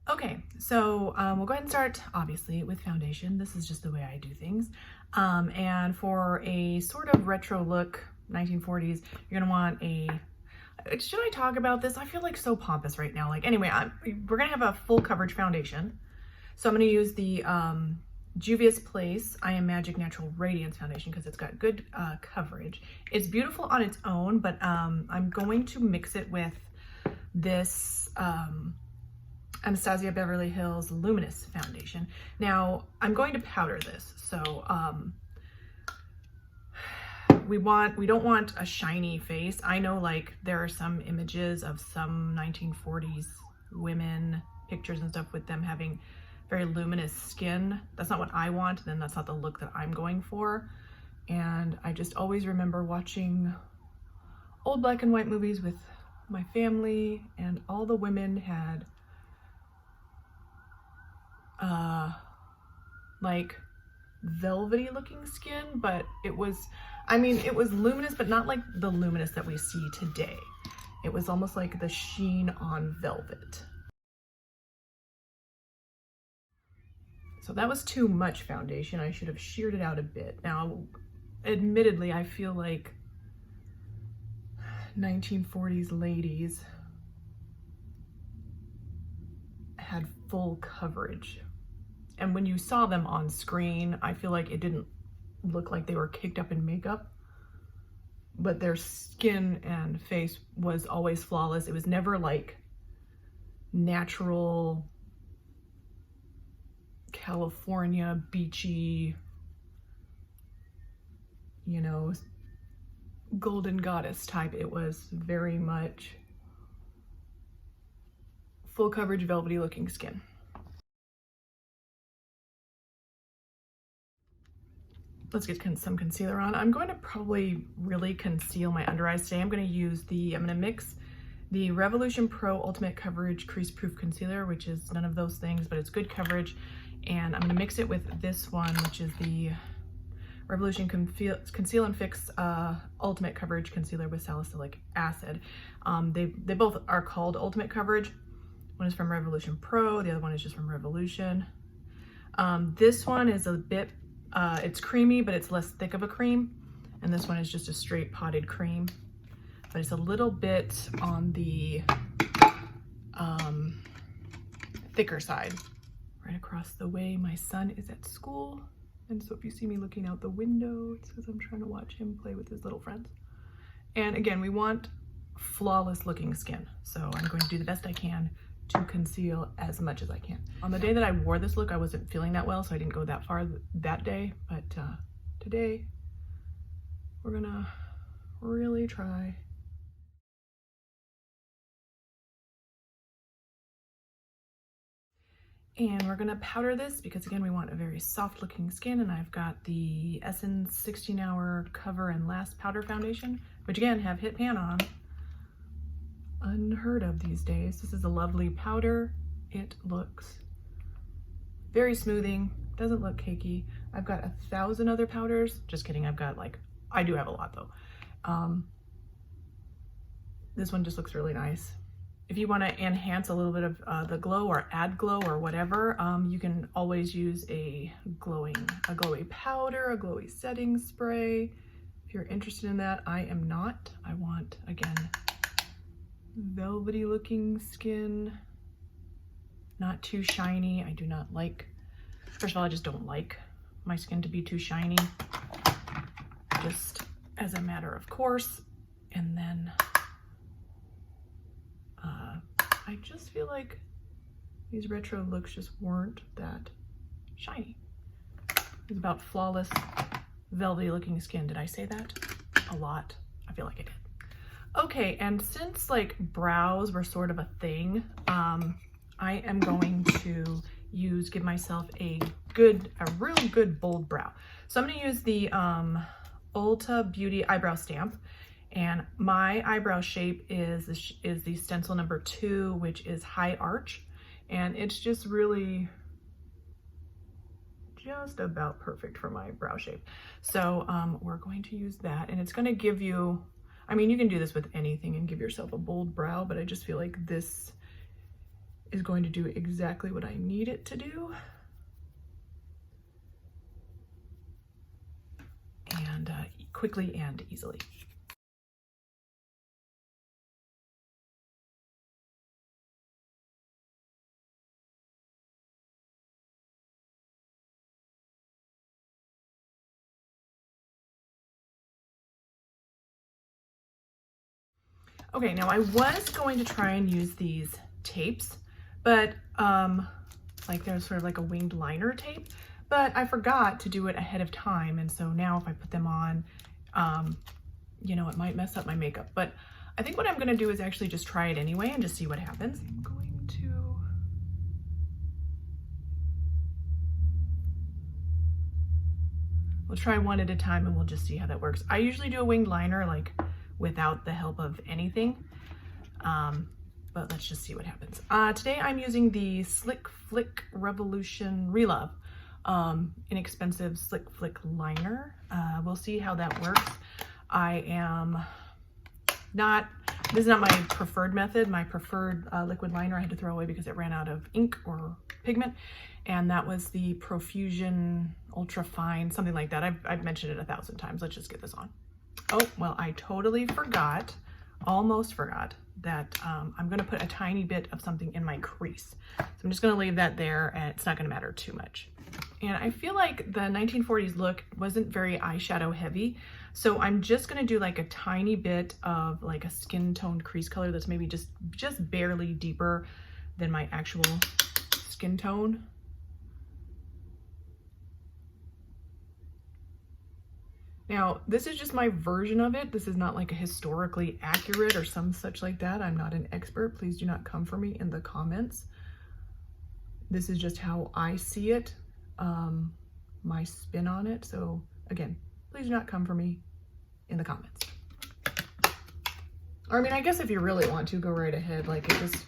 Okay, so we'll go ahead and start, obviously, with foundation. This is just the way I do things. And for a sort of retro look, 1940s, you're gonna want a, should I talk about this? I feel like so pompous right now. Like, anyway, we're gonna have a full coverage foundation. So I'm gonna use the Juvia's Place I Am Magic Natural Radiance Foundation because it's got good coverage. It's beautiful on its own, but I'm going to mix it with this Anastasia Beverly Hills Luminous Foundation. Now, I'm going to powder this, so we don't want a shiny face. I know, like, there are some images of some 1940s women, pictures and stuff with them having very luminous skin. That's not what I want, then that's not the look that I'm going for. And I just always remember watching old black and white movies with my family, and all the women had like velvety looking skin, but it was, I mean, it was luminous, but not like the luminous that we see today. It was almost like the sheen on velvet. So that was too much foundation. I should have sheared it out a bit. Now, admittedly, I feel like 1940s ladies had full coverage. And when you saw them on screen, I feel like it didn't look like they were caked up in makeup, but their skin and face was always flawless. It was never like natural California beachy, you know, golden goddess type. It was very much full coverage, velvety looking skin. Let's get some concealer on. I'm going to probably really conceal my under eyes today. I'm going to mix the Revolution Pro Ultimate Coverage Crease Proof Concealer, which is none of those things, but it's good coverage. And I'm going to mix it with this one, which is the Revolution Conceal and Fix Ultimate Coverage Concealer with Salicylic Acid. They both are called Ultimate Coverage. One is from Revolution Pro, the other one is just from Revolution. This one is a bit, it's creamy, but it's less thick of a cream. And this one is just a straight potted cream. But it's a little bit on the thicker side. Right across the way, my son is at school. And so if you see me looking out the window, it's because I'm trying to watch him play with his little friends. And again, we want flawless looking skin. So I'm going to do the best I can to conceal as much as I can. On the day that I wore this look, I wasn't feeling that well, so I didn't go that far that day. But today, we're gonna really try. And we're gonna powder this because, again, we want a very soft looking skin, and I've got the Essence 16 Hour Cover and Last Powder Foundation, which again, have hit pan on. Unheard of these days. This is a lovely powder. It looks very smoothing, doesn't look cakey. I've got 1,000 other powders. Just kidding, I've got like, I do have a lot though. This one just looks really nice. If you want to enhance a little bit of the glow or add glow or whatever, you can always use a glowy powder, a glowy setting spray. If you're interested in that, I am not. I want, again, velvety looking skin, not too shiny. I do not like, first of all, I just don't like my skin to be too shiny, just as a matter of course. And then I just feel like these retro looks just weren't that shiny. It's about flawless, velvety looking skin. Did I say that? A lot. I feel like I did. Okay, and since like brows were sort of a thing, I am going to give myself a real good bold brow. So I'm gonna use the Ulta Beauty Eyebrow Stamp, and my eyebrow shape is the stencil number 2, which is high arch, and it's just really just about perfect for my brow shape. So we're going to use that, and it's gonna give you, I mean, you can do this with anything and give yourself a bold brow, but I just feel like this is going to do exactly what I need it to do. And quickly and easily. Okay, now I was going to try and use these tapes, but like there's sort of like a winged liner tape, but I forgot to do it ahead of time. And so now if I put them on, you know, it might mess up my makeup, but I think what I'm gonna do is actually just try it anyway and just see what happens. I'm going to, we'll try one at a time and we'll just see how that works. I usually do a winged liner like without the help of anything. But let's just see what happens. Today I'm using the Slick Flick Revolution Relove inexpensive Slick Flick liner. We'll see how that works. I am not, this is not my preferred method. My preferred liquid liner I had to throw away because it ran out of ink or pigment, and that was the Profusion Ultra Fine, something like that. I've mentioned it 1,000 times. Let's just get this on. Oh, well, I totally forgot, almost forgot, that I'm gonna put a tiny bit of something in my crease. So I'm just gonna leave that there, and it's not gonna matter too much. And I feel like the 1940s look wasn't very eyeshadow heavy, so I'm just gonna do like a tiny bit of like a skin toned crease color that's maybe just barely deeper than my actual skin tone. Now, this is just my version of it. This is not like a historically accurate or some such like that. I'm not an expert. Please do not come for me in the comments. This is just how I see it, my spin on it. So again, please do not come for me in the comments. Or I mean, I guess if you really want to, go right ahead. Like it just,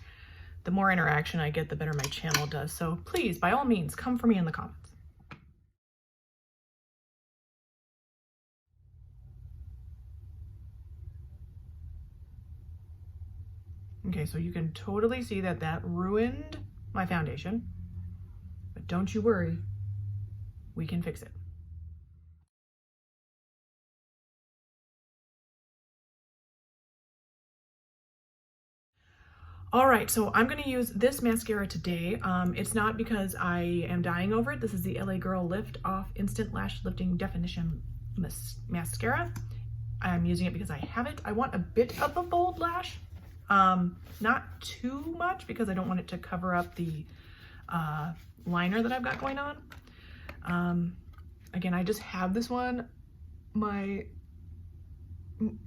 the more interaction I get, the better my channel does. So please, by all means, come for me in the comments. Okay, so you can totally see that that ruined my foundation, but don't you worry, we can fix it. All right, so I'm gonna use this mascara today. It's not because I am dying over it. This is the LA Girl Lift Off Instant Lash Lifting Definition Mascara. I'm using it because I have it. I want a bit of a bold lash. Not too much because I don't want it to cover up the liner that I've got going on. Again, I just have this one. My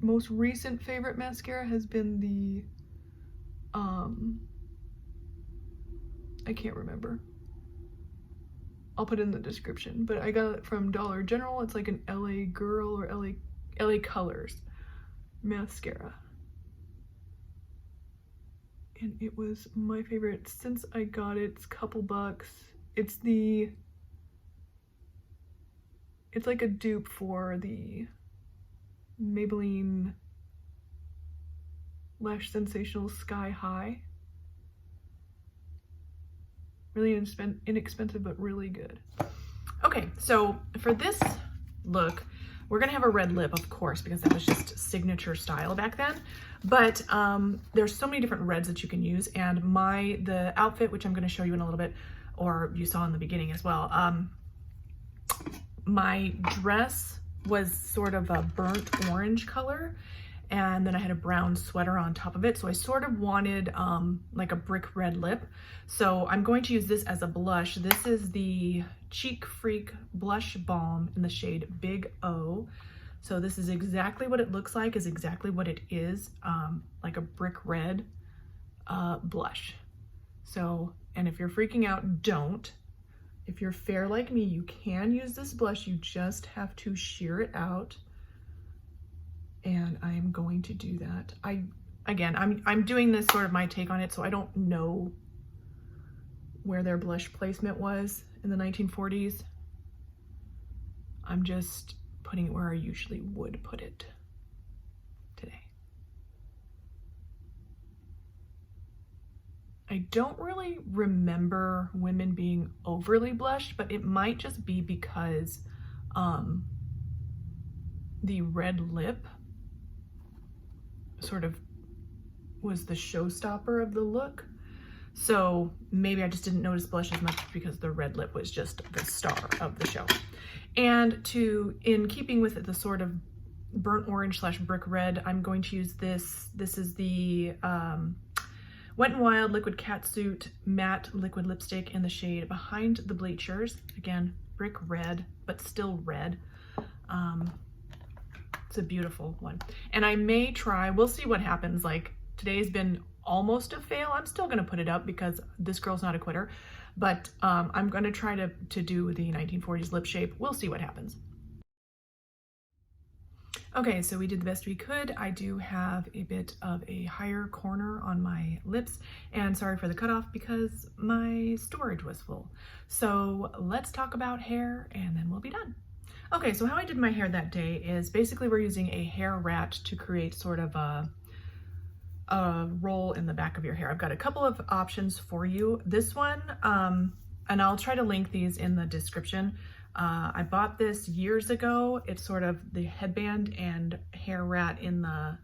most recent favorite mascara has been the, I can't remember. I'll put it in the description, but I got it from Dollar General. It's like an LA Girl or LA Colors mascara. And it was my favorite since I got it. It's a couple bucks. It's like a dupe for the Maybelline Lash Sensational Sky High. Really inexpensive, but really good. Okay, so for this look, we're gonna have a red lip, of course, because that was just signature style back then. But there's so many different reds that you can use, and the outfit, which I'm gonna show you in a little bit, or you saw in the beginning as well, my dress was sort of a burnt orange color, and then I had a brown sweater on top of it. So I sort of wanted like a brick red lip. So I'm going to use this as a blush. This is the Cheek Freak Blush Balm in the shade Big O. So this is exactly what it looks like, is exactly what it is, like a brick red blush. So, and if you're freaking out, don't. If you're fair like me, you can use this blush. You just have to sheer it out. And I am going to do that. I'm doing this sort of my take on it, so I don't know where their blush placement was in the 1940s. I'm just putting it where I usually would put it today. I don't really remember women being overly blushed, but it might just be because the red lip sort of was the showstopper of the look. So maybe I just didn't notice blush as much because the red lip was just the star of the show. And in keeping with the sort of burnt orange / brick red, I'm going to use this. This is the Wet n Wild Liquid Catsuit Matte Liquid Lipstick in the shade Behind the Bleachers. Again, brick red, but still red. It's a beautiful one. And I may try, we'll see what happens. Like, today's been almost a fail. I'm still gonna put it up because this girl's not a quitter. But I'm gonna try to do the 1940s lip shape. We'll see what happens. Okay, so we did the best we could. I do have a bit of a higher corner on my lips, and sorry for the cutoff because my storage was full. So let's talk about hair and then we'll be done. Okay, so how I did my hair that day is basically we're using a hair rat to create sort of a roll in the back of your hair. I've got a couple of options for you. This one, and I'll try to link these in the description. I bought this years ago. It's sort of the headband and hair rat in the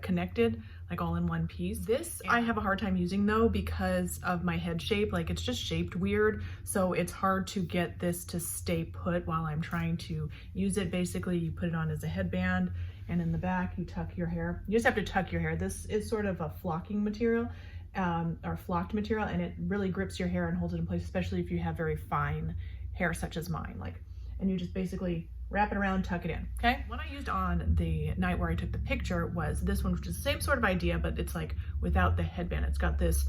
connected, like all in one piece. This I have a hard time using though because of my head shape. Like, it's just shaped weird, so it's hard to get this to stay put while I'm trying to use it. Basically, you put it on as a headband, and in the back you tuck your hair. You just have to tuck your hair. This is sort of a flocking material, or flocked material, and it really grips your hair and holds it in place, especially if you have very fine hair such as mine. Like, and you just basically wrap it around, tuck it in, okay? What I used on the night where I took the picture was this one, which is the same sort of idea, but it's like without the headband. It's got this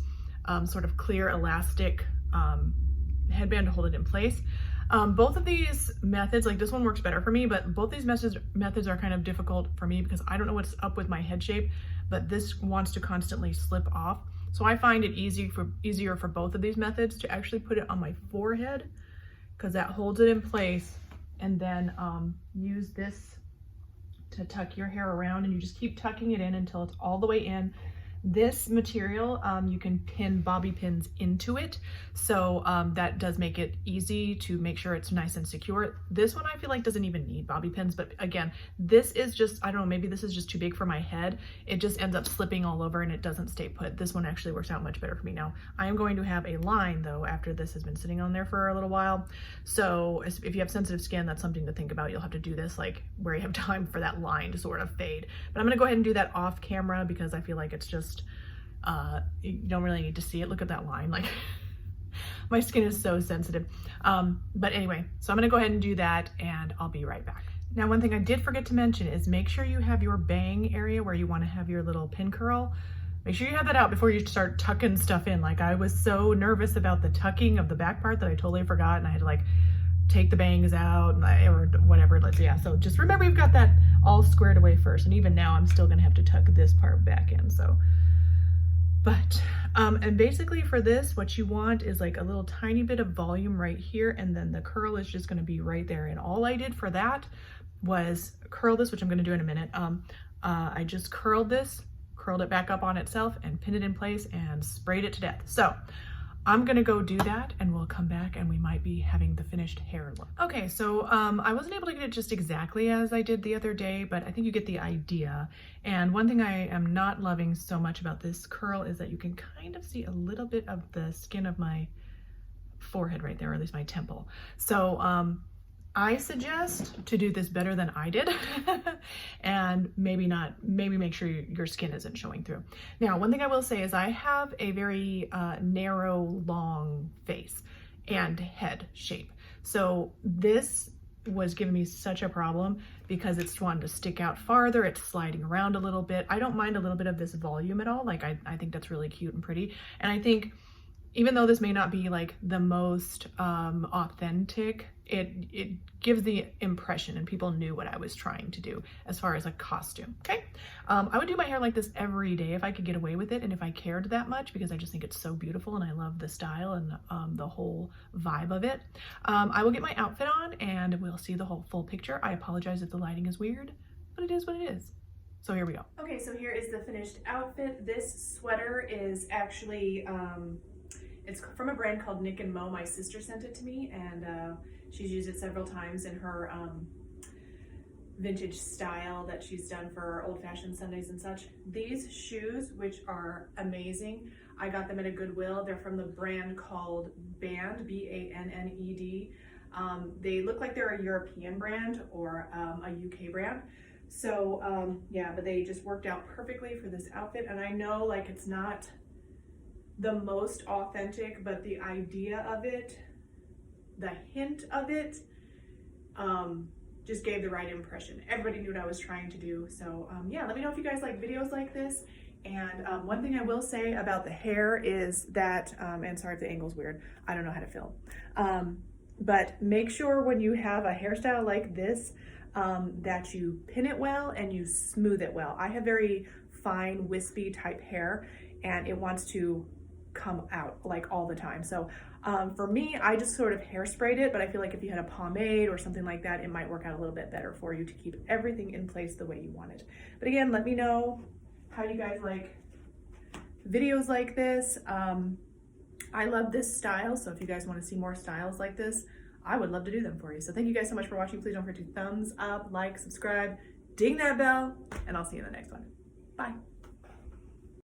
sort of clear elastic headband to hold it in place. Both of these methods, like this one works better for me, but both these methods are kind of difficult for me because I don't know what's up with my head shape, but this wants to constantly slip off. So I find it easier for both of these methods to actually put it on my forehead because that holds it in place, and then use this to tuck your hair around, and you just keep tucking it in until it's all the way in. This material, you can pin bobby pins into it, so that does make it easy to make sure it's nice and secure. This one I feel like doesn't even need bobby pins, but again, this is just, I don't know, maybe this is just too big for my head. It just ends up slipping all over and it doesn't stay put. This one actually works out much better for me. Now, I am going to have a line though after this has been sitting on there for a little while, so if you have sensitive skin, that's something to think about. You'll have to do this like where you have time for that line to sort of fade. But I'm gonna go ahead and do that off camera because I feel like it's just, you don't really need to see it. Look at that line, like my skin is so sensitive. But anyway, so I'm gonna go ahead and do that and I'll be right back. Now, one thing I did forget to mention is make sure you have your bang area where you wanna have your little pin curl. Make sure you have that out before you start tucking stuff in. Like, I was so nervous about the tucking of the back part that I totally forgot, and I had to like take the bangs out or whatever. Yeah, so just remember you've got that all squared away first. And even now I'm still gonna have to tuck this part back in, so. But, and basically for this, what you want is like a little tiny bit of volume right here, and then the curl is just gonna be right there. And all I did for that was curl this, which I'm gonna do in a minute. I just curled this, curled it back up on itself and pinned it in place and sprayed it to death. So I'm gonna go do that and we'll come back and we might be having the finished hair look. Okay, so I wasn't able to get it just exactly as I did the other day, but I think you get the idea. And one thing I am not loving so much about this curl is that you can kind of see a little bit of the skin of my forehead right there, or at least my temple. So I suggest to do this better than I did and maybe make sure your skin isn't showing through. Now, one thing I will say is I have a very narrow, long face and head shape. So this was giving me such a problem because it's wanting to stick out farther. It's sliding around a little bit. I don't mind a little bit of this volume at all. Like, I think that's really cute and pretty. And I think even though this may not be like the most authentic, it gives the impression, and people knew what I was trying to do as far as a costume, okay? I would do my hair like this every day if I could get away with it and if I cared that much, because I just think it's so beautiful and I love the style and the whole vibe of it. I will get my outfit on and we'll see the whole full picture. I apologize if the lighting is weird, but it is what it is. So here we go. Okay, so here is the finished outfit. This sweater is actually, it's from a brand called Nick and Mo. My sister sent it to me, and she's used it several times in her vintage style that she's done for old-fashioned Sundays and such. These shoes, which are amazing, I got them at a Goodwill. They're from the brand called Band, B-A-N-N-E-D. They look like they're a European brand or a UK brand. So yeah, but they just worked out perfectly for this outfit. And I know like it's not the most authentic, but the idea of it, the hint of it, just gave the right impression. Everybody knew what I was trying to do. So yeah, let me know if you guys like videos like this. And one thing I will say about the hair is that, and sorry if the angle's weird, I don't know how to film. But make sure when you have a hairstyle like this, that you pin it well and you smooth it well. I have very fine, wispy type hair, and it wants to come out like all the time. So for me, I just sort of hairsprayed it, but I feel like if you had a pomade or something like that, it might work out a little bit better for you to keep everything in place the way you want it. But again, let me know how you guys like videos like this. I love this style, so if you guys want to see more styles like this, I would love to do them for you. So thank you guys so much for watching. Please don't forget to thumbs up, like, subscribe, ding that bell, and I'll see you in the next one. Bye.